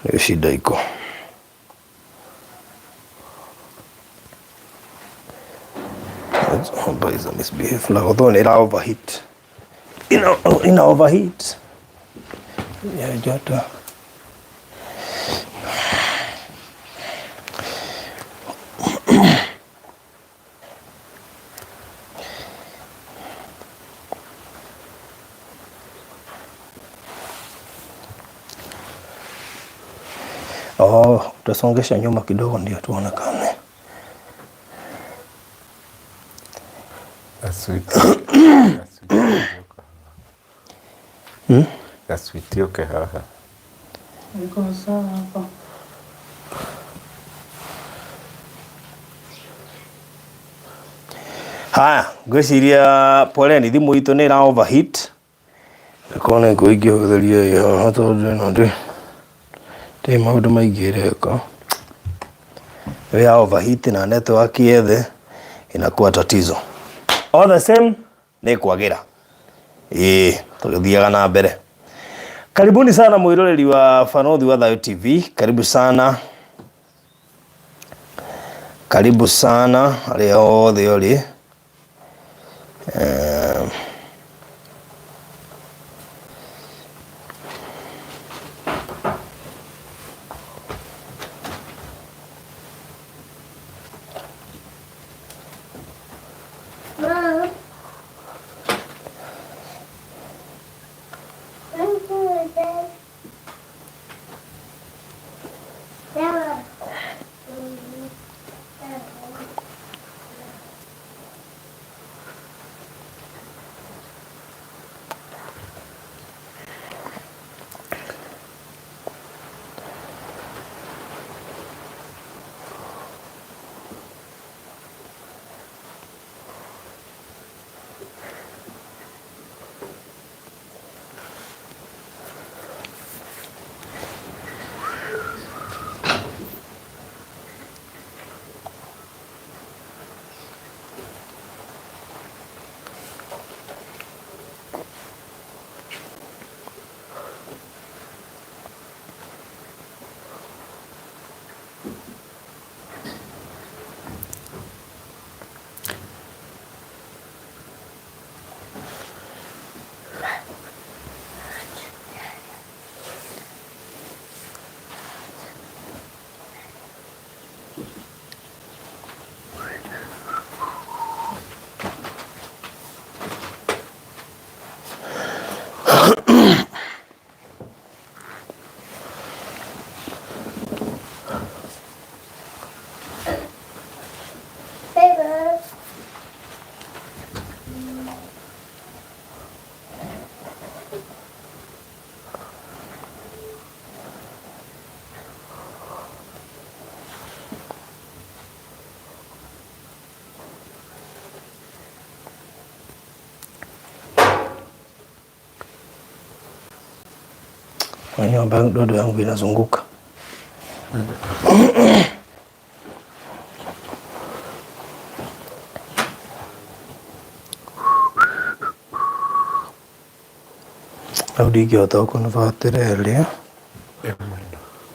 Ndio shida iko. Is a misbehave. Like although it overheat. In overheat. Yeah, joto. Utasongesha nyuma kidogo ndio tuonekane. Gaswitioke haha. Iko sawa hapa. Haya, ngwiciria poleni thimu itu ni ra overheat. Kone iko ingĩhũthĩria haha tondũ ĩno ndĩ maũndũ maingĩ ĩreka. Ya overheat na network yethe inakuwa tatizo. All the same ni kwagira. Tugithiaga na mbere. Karibuni sana mwiroreri wa Fanothi wa Thayo TV. Karibu sana. Karibu sana leo uri. Nyumba dodo yangu inazunguka. Au digio to con vatere earlier.